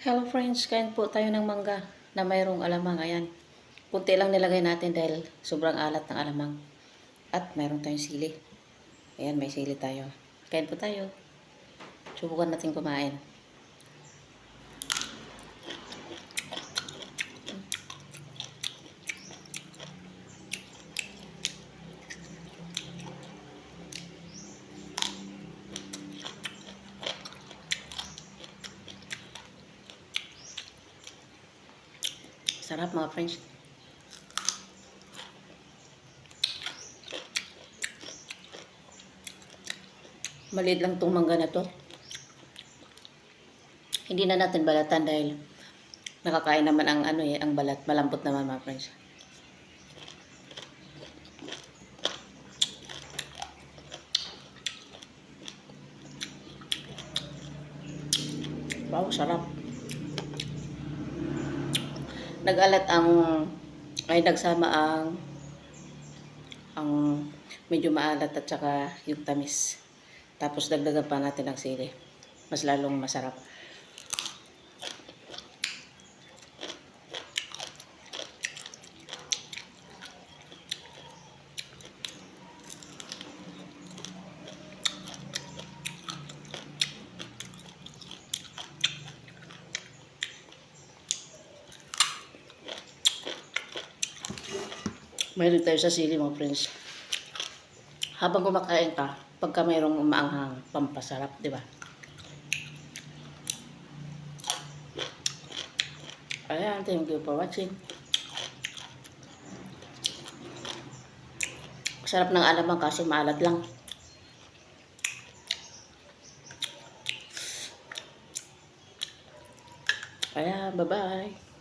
Hello friends, kain po tayo ng mangga na mayroong alamang. Ayan. Kunti lang nilagay natin dahil sobrang alat ng alamang. At mayroon tayong sili. Ayan, may sili tayo. Kain po tayo. Subukan natin kumain. Sarap mga friends. Maliit lang tong mangga na to. Hindi na natin balatan dahil nakakain naman ang ang balat. Malambot naman mga friends. Wow, sarap. Nag-alat nagsama ang medyo maalat at saka yung tamis. Tapos dagdagan pa natin ng sili. Mas lalong masarap. Mayroon tayo sa sili mga friends. Habang kumakain ka, pagka mayroong umaanghang, pampasarap, di ba? Ayan, thank you for watching. Sarap ng alamang kasi maalat lang. Ayan, bye-bye.